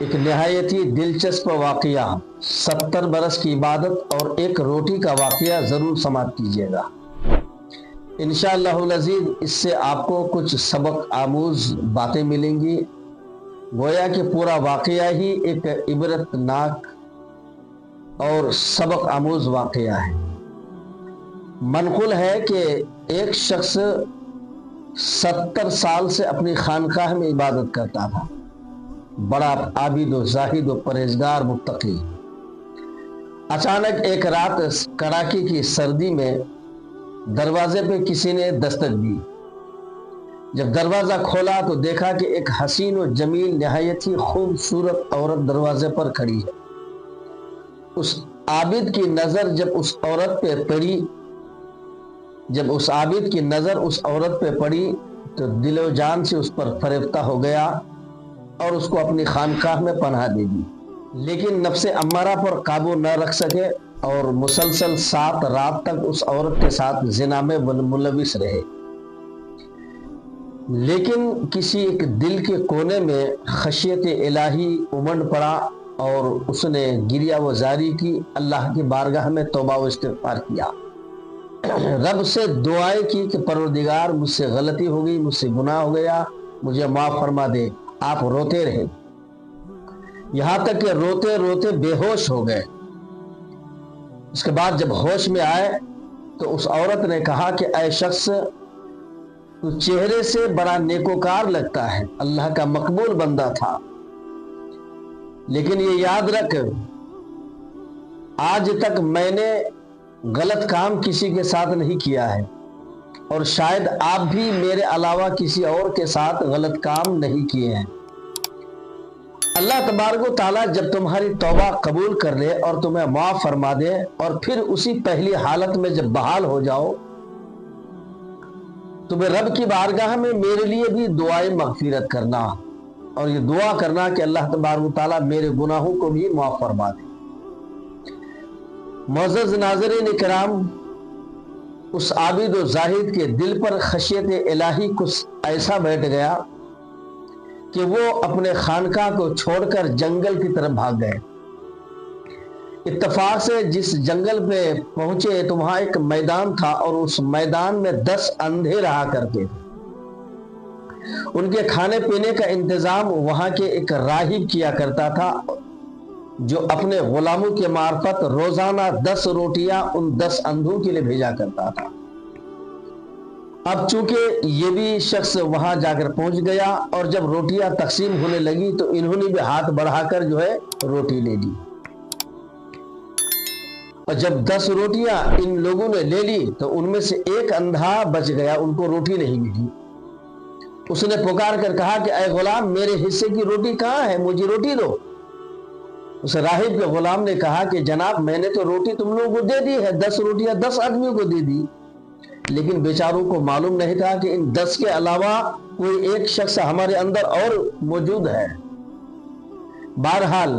ایک نہایت ہی دلچسپ واقعہ، 70 برس کی عبادت اور ایک روٹی کا واقعہ ضرور سماعت کیجیے گا۔ انشاءاللہ العزیز اس سے آپ کو کچھ سبق آموز باتیں ملیں گی۔ گویا کہ پورا واقعہ ہی ایک عبرتناک اور سبق آموز واقعہ ہے۔ منقول ہے کہ ایک شخص 70 سال سے اپنی خانقاہ میں عبادت کرتا تھا، بڑا عابد و زاہد و پرہیزگار متقی۔ اچانک ایک رات کڑاکی کی سردی میں دروازے پہ کسی نے دستک دی۔ جب دروازہ کھولا تو دیکھا کہ ایک حسین و جمیل نہایت ہی خوبصورت عورت دروازے پر کھڑی ہے۔ اس عابد کی نظر جب اس عورت پہ پڑی تو دل و جان سے اس پر فریفتہ ہو گیا اور اس کو اپنی خانقاہ میں پناہ دے دی، لیکن نفس امارہ پر قابو نہ رکھ سکے اور مسلسل 7 رات تک اس عورت کے ساتھ زنا میں ملوث رہے۔ لیکن کسی ایک دل کے کونے میں خشیت الہی امنڈ پڑا اور اس نے گریہ و زاری کی، اللہ کی بارگاہ میں توبہ و استغفار کیا، رب سے دعائیں کی کہ پروردگار مجھ سے غلطی ہو گئی، مجھ سے گناہ ہو گیا، مجھے معاف فرما دے۔ آپ روتے رہے، یہاں تک کہ روتے روتے بے ہوش ہو گئے۔ اس کے بعد جب ہوش میں آئے تو اس عورت نے کہا کہ اے شخص، تو چہرے سے بڑا نیکوکار لگتا ہے، اللہ کا مقبول بندہ تھا، لیکن یہ یاد رکھ آج تک میں نے غلط کام کسی کے ساتھ نہیں کیا ہے، اور شاید آپ بھی میرے علاوہ کسی اور کے ساتھ غلط کام نہیں کیے ہیں۔ اللہ تبارک و تعالیٰ جب تمہاری توبہ قبول کر لے اور تمہیں معاف فرما دے اور پھر اسی پہلی حالت میں جب بحال ہو جاؤ، تمہیں رب کی بارگاہ میں میرے لیے بھی دعائیں مغفرت کرنا اور یہ دعا کرنا کہ اللہ تبارک و تعالیٰ میرے گناہوں کو بھی معاف فرما دے۔ معزز ناظرین کرام، اس عابد و زاہد کے دل پر خشیت الہی کچھ ایسا بیٹھ گیا کہ وہ اپنے خانقاہ کو چھوڑ کر جنگل کی طرف بھاگ گئے۔ اتفاق سے جس جنگل پہ پہنچے تو وہاں ایک میدان تھا اور اس میدان میں 10 اندھے رہا کرتے تھے۔ ان کے کھانے پینے کا انتظام وہاں کے ایک راہب کیا کرتا تھا، جو اپنے غلاموں کے معرفت روزانہ 10 روٹیاں ان 10 اندھوں کے لیے بھیجا کرتا تھا۔ اب چونکہ یہ بھی شخص وہاں جا کر پہنچ گیا اور جب روٹیاں تقسیم ہونے لگی تو انہوں نے بھی ہاتھ بڑھا کر روٹی لے لی، اور جب 10 روٹیاں ان لوگوں نے لے لی تو ان میں سے ایک اندھا بچ گیا، ان کو روٹی نہیں ملی۔ اس نے پکار کر کہا کہ اے غلام، میرے حصے کی روٹی کہاں ہے، مجھے روٹی دو۔ اس راہب کے غلام نے کہا کہ جناب، میں نے تو روٹی تم لوگوں کو دے دی ہے، 10 روٹیاں 10 آدمیوں کو دے دی، لیکن بیچاروں کو معلوم نہیں تھا کہ ان 10 کے علاوہ کوئی ایک شخص ہمارے اندر اور موجود ہے۔ بہرحال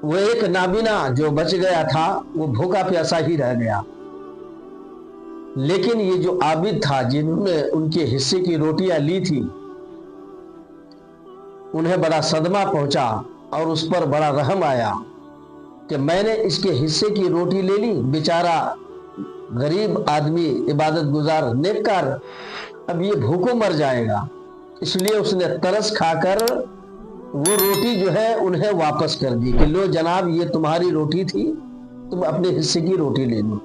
وہ ایک نابینا جو بچ گیا تھا وہ بھوکا پیاسا ہی رہ گیا، لیکن یہ جو عابد تھا جنہوں نے ان کے حصے کی روٹیاں لی تھی، انہیں بڑا صدمہ پہنچا اور اس پر بڑا رحم آیا کہ میں نے اس کے حصے کی روٹی لے لی، بیچارہ غریب آدمی، عبادت گزار، نیککار، اب یہ بھوکوں مر جائے گا۔ اس لیے اس نے ترس کھا کر وہ روٹی انہیں واپس کر دی کہ لو جناب، یہ تمہاری روٹی تھی، تم اپنے حصے کی روٹی لے لو۔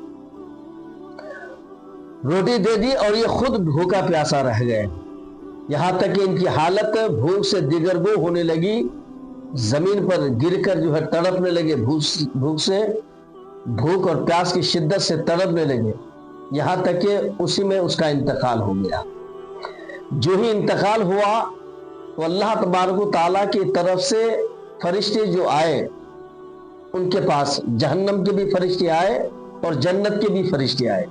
روٹی دے دی اور یہ خود بھوکا پیاسا رہ گئے، یہاں تک کہ ان کی حالت بھوک سے دیگرگو ہونے لگی، زمین پر گر کر تڑپنے لگے، بھوک اور پیاس کی شدت سے تڑپنے لگے، یہاں تک کہ اسی میں اس کا انتقال ہو گیا۔ جو ہی انتقال ہوا تو اللہ تبارک و تعالیٰ کی طرف سے فرشتے جو آئے، ان کے پاس جہنم کے بھی فرشتے آئے اور جنت کے بھی فرشتے آئے۔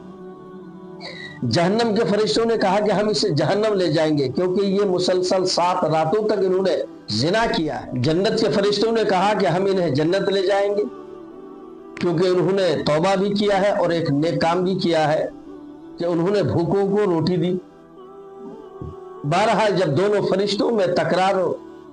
جہنم کے فرشتوں نے کہا کہ ہم اسے جہنم لے جائیں گے کیونکہ یہ مسلسل 7 راتوں تک انہوں نے زنا کیا ہے۔ جنت کے فرشتوں نے کہا کہ ہم انہیں جنت لے جائیں گے کیونکہ انہوں نے توبہ بھی کیا ہے اور ایک نیک کام بھی کیا ہے کہ انہوں نے بھوکوں کو روٹی دی۔ بہرحال جب دونوں فرشتوں میں تکرار